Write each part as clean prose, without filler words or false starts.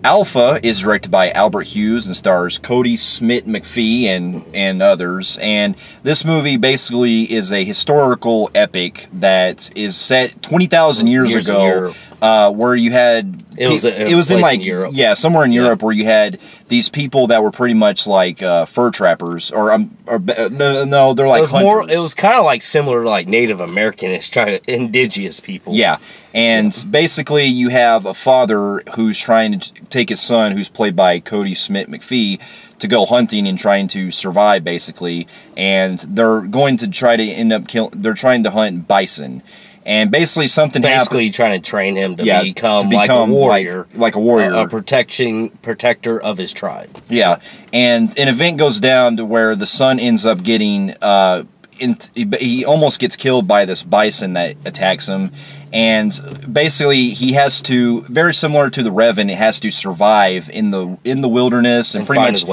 Alpha is directed by Albert Hughes and stars Cody Smith McPhee and others. And this movie basically is a historical epic that is set 20,000 years ago, where you had it was in like Europe. Yeah, somewhere in Europe where you had these people that were pretty much like fur trappers, or no, they're like hunters. It was kind of like similar to like Native Americanish, indigenous people. Yeah. And basically, you have a father who's trying to take his son, who's played by Cody Smith McPhee, to go hunting and trying to survive, basically. And they're going to try to end up they're trying to hunt bison. And basically, something happened. Basically, trying to train him to become like a warrior, like a warrior, a protector of his tribe. Yeah. And an event goes down to where the son ends up getting. He almost gets killed by this bison that attacks him. And basically, he has to, very similar to the Revenant, has to survive in the wilderness and find his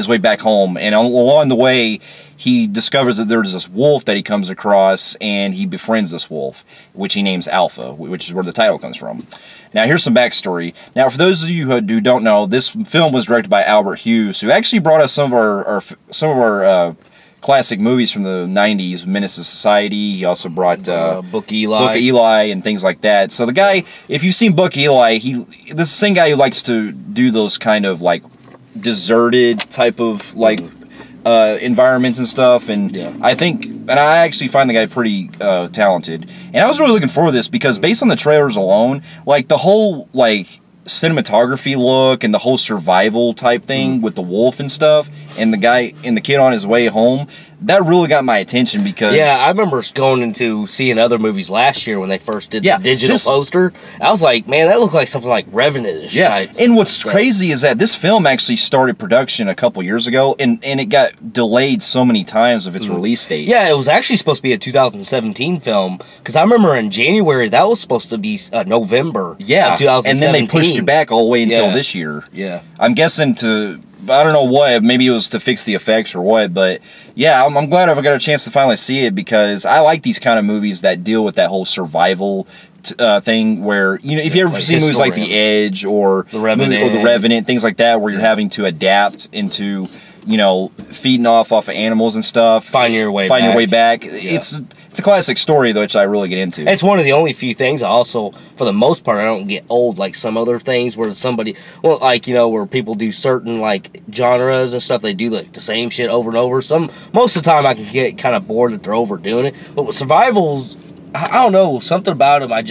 way back home. And along the way, he discovers that there's this wolf that he comes across, and he befriends this wolf, which he names Alpha, which is where the title comes from. Now, here's some backstory. Now, for those of you who don't know, this film was directed by Albert Hughes, who actually brought us some of our classic movies from the 90s, Menace to Society. He also brought Book Eli and things like that. So the guy, if you've seen Book Eli, this is the same guy who likes to do those kind of like deserted type of like environments and stuff. And I actually find the guy pretty talented. And I was really looking forward to this because based on the trailers alone, like the whole like cinematography look and the whole survival type thing with the wolf and stuff, and the guy and the kid on his way home, that really got my attention because I remember going into seeing other movies last year when they first did the digital poster. I was like, man, that looked like something like Revenant. And what's crazy is that this film actually started production a couple years ago, and it got delayed so many times of its release date. Yeah, it was actually supposed to be a 2017 film because I remember in January that was supposed to be November of 2017. And then they pushed it back all the way until this year. Yeah. I'm guessing I don't know what, maybe it was to fix the effects or what, but yeah, I'm glad I've got a chance to finally see it because I like these kind of movies that deal with that whole survival thing where, you know, if you ever seen movies like The Edge or The Revenant, things like that where you're having to adapt into, you know, feeding off of animals and stuff. Finding your way back. Yeah. It's a classic story, though, which I really get into. It's one of the only few things I also, for the most part, I don't get old like some other things where where people do certain, like, genres and stuff, they do, like, the same shit over and over. Most of the time I can get kind of bored that they're overdoing it. But with survivals, I don't know, something about them, I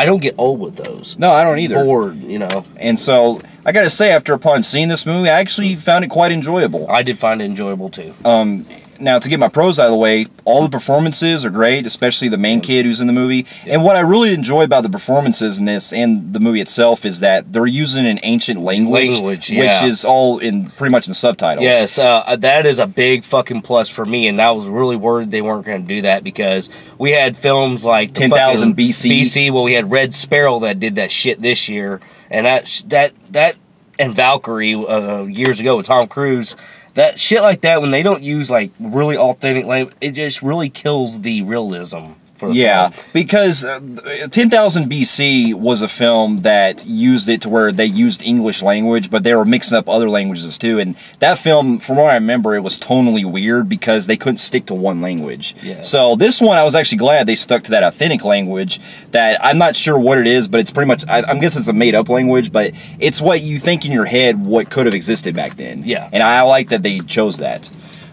don't get old with those. No, I don't either. Bored, you know. And so, I gotta say, upon seeing this movie, I actually found it quite enjoyable. I did find it enjoyable, too. Now, to get my pros out of the way, all the performances are great, especially the main kid who's in the movie. Yeah. And what I really enjoy about the performances in this and the movie itself is that they're using an ancient language which is all pretty much in subtitles. Yes, that is a big fucking plus for me, and I was really worried they weren't going to do that because we had films like 10,000 BC. Well, we had Red Sparrow that did that shit this year, and that and Valkyrie years ago with Tom Cruise. That shit like that, when they don't use like really authentic language, it just really kills the realism for the film. Because 10,000 BC was a film that used it to where they used English language, but they were mixing up other languages too. And that film, from what I remember, it was tonally weird because they couldn't stick to one language. Yeah. So this one, I was actually glad they stuck to that authentic language that I'm not sure what it is, but it's pretty much, I'm guessing it's a made-up language, but it's what you think in your head what could have existed back then. Yeah. And I like that they chose that.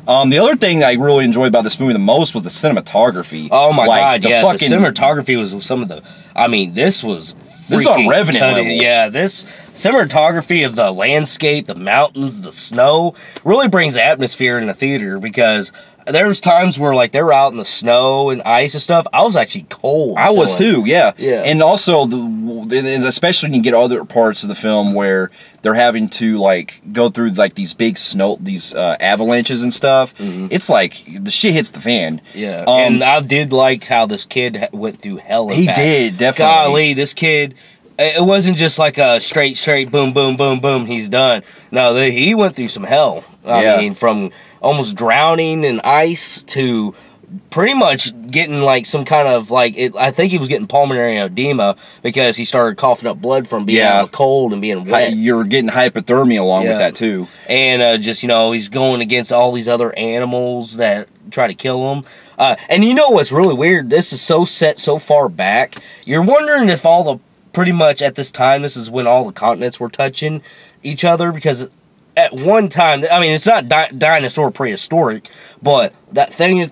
The other thing I really enjoyed about this movie the most was the cinematography. Oh my god, the cinematography was some of the... I mean, this was on Revenant level. Yeah, this cinematography of the landscape, the mountains, the snow, really brings the atmosphere in the theater because... There's times where, like, they were out in the snow and ice and stuff. I was actually cold. I was too, yeah. Yeah. And also, especially when you get other parts of the film where they're having to, like, go through, like, these big avalanches and stuff. Mm-hmm. It's like, the shit hits the fan. Yeah. And I did like how this kid went through hell and back. He did, definitely. Golly, this kid... It wasn't just like a straight, boom, boom, boom, boom, he's done. No, he went through some hell. I mean, from almost drowning in ice to pretty much getting like some kind of like I think he was getting pulmonary edema because he started coughing up blood from being out cold and being wet. You're getting hypothermia along with that too. And just he's going against all these other animals that try to kill him. And you know what's really weird? This is so set so far back. You're wondering if pretty much at this time, this is when all the continents were touching each other, because at one time, I mean, it's not dinosaur prehistoric, but that thing that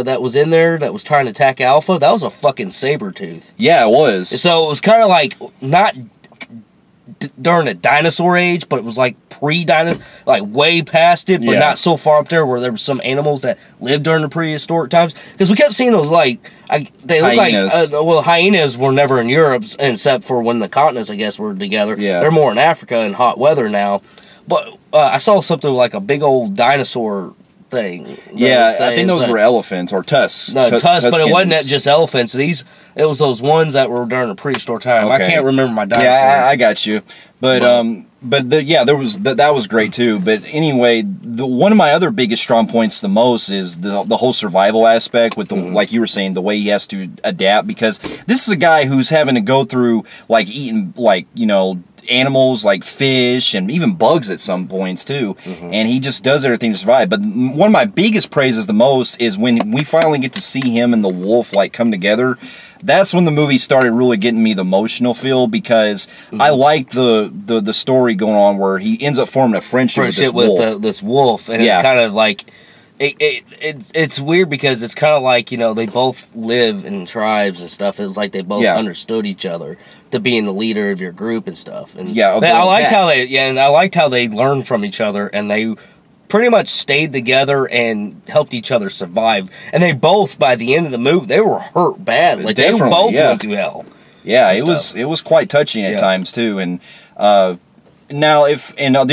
that was in there that was trying to attack Alpha, that was a fucking saber tooth. Yeah, it was. So it was kind of like not during the dinosaur age, but it was like pre-dinosaur, like way past it, but not so far up there where there were some animals that lived during the prehistoric times. Because we kept seeing those they look hyenas. Like hyenas were never in Europe except for when the continents, I guess, were together. Yeah, they're more in Africa and hot weather now. But I saw something like a big old dinosaur thing. Yeah, I think those were elephants or tusks. No, tusks, but it wasn't just elephants. It was those ones that were during the prehistoric time. Okay. I can't remember my dinosaurs. Yeah, I got you. But that was great too. But anyway, one of my other biggest strong points the most is the whole survival aspect with the like you were saying, the way he has to adapt, because this is a guy who's having to go through like eating animals like fish and even bugs at some points too, and he just does everything to survive. But one of my biggest praises the most is when we finally get to see him and the wolf like come together. That's when the movie started really getting me the emotional feel, because I liked the story going on where he ends up forming a friendship with this wolf, and it's kind of like it's weird because it's kind of like they both live in tribes and stuff. It was like they both understood each other to being the leader of your group and stuff. And I liked how they learned from each other, and they pretty much stayed together and helped each other survive. And they both, by the end of the movie, they were hurt bad. Like they both went through hell. Yeah, it was quite touching at times too. And the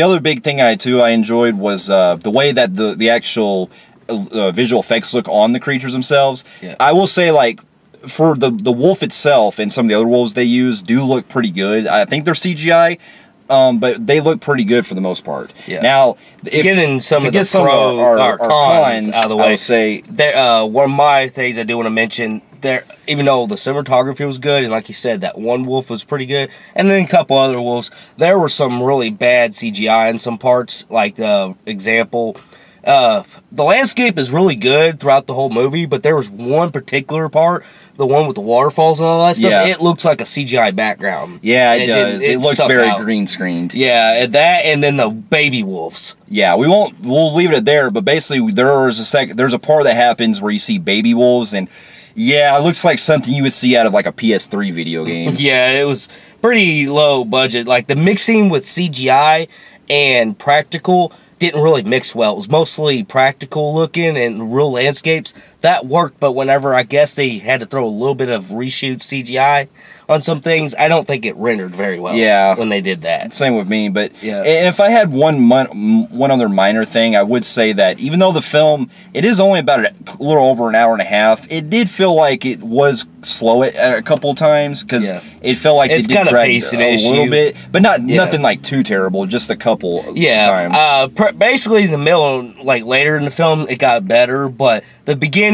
other big thing I enjoyed was the way that the actual visual effects look on the creatures themselves. Yeah. I will say, like, for the wolf itself and some of the other wolves they use do look pretty good. I think they're CGI, but they look pretty good for the most part. Yeah. Now, getting some of our cons out of the way, I would say one of my things I do want to mention there, even though the cinematography was good, and like you said, that one wolf was pretty good, and then a couple other wolves, there were some really bad CGI in some parts. Like the example, the landscape is really good throughout the whole movie, but there was one particular part, the one with the waterfalls and all that stuff, it looks like a CGI background. Yeah, it does. It looks very green screened. Yeah, and then the baby wolves. Yeah, we'll leave it there, but basically there's a part that happens where you see baby wolves, and yeah, it looks like something you would see out of like a PS3 video game. Yeah, it was pretty low budget. Like the mixing with CGI and practical didn't really mix well. It was mostly practical looking and real landscapes. That worked, but whenever I guess they had to throw a little bit of reshoot CGI on some things, I don't think it rendered very well when they did that. Same with me, but if I had one other minor thing, I would say that even though the film, it is only about a little over an hour and a half, it did feel like it was slow a couple of times, because it felt like it did drag a little bit, but nothing like too terrible, just a couple times. Basically in the middle, like later in the film, it got better, but the beginning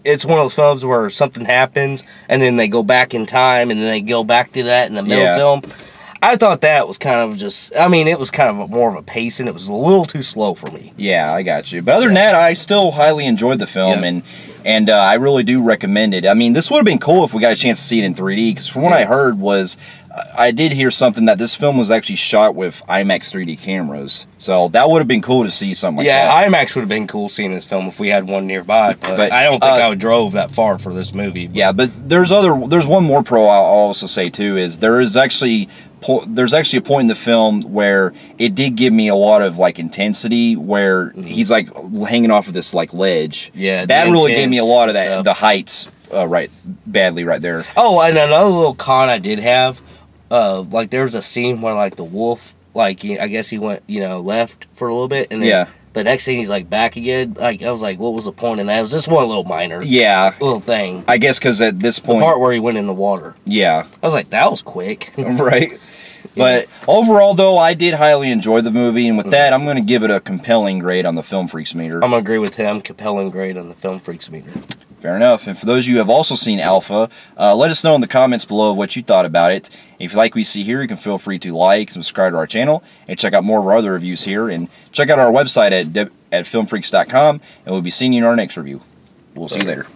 it's one of those films where something happens and then they go back in time and then they go back to that in the middle film. I thought that was kind of it was kind of more of a pace, and it was a little too slow for me. Yeah, I got you. But other than that, I still highly enjoyed the film, and I really do recommend it. I mean, this would have been cool if we got a chance to see it in 3D, because from what I heard was, I did hear something that this film was actually shot with IMAX 3D cameras. So that would have been cool to see something like that. Yeah, IMAX would have been cool seeing this film if we had one nearby. But I don't think I would drove that far for this movie. Yeah, but there's one more pro I'll also say too, is there's actually a point in the film where it did give me a lot of like intensity, where he's like hanging off of this like ledge. Yeah, that really gave me a lot of that stuff. The heights right there. Oh, and another little con I did have, like there was a scene where like the wolf, like I guess he went left for a little bit, and then the next scene he's like back again. Like I was like, what was the point in that? It was just one little minor little thing. I guess because at this point, the part where he went in the water. Yeah, I was like, that was quick. Right. But overall, though, I did highly enjoy the movie, and with that, I'm going to give it a compelling grade on the Film Freaks meter. I'm going to agree with him. Compelling grade on the Film Freaks meter. Fair enough. And for those of you who have also seen Alpha, let us know in the comments below what you thought about it. If you like what you see here, you can feel free to like, subscribe to our channel, and check out more of our other reviews here. And check out our website at filmfreaks.com, and we'll be seeing you in our next review. We'll see you later.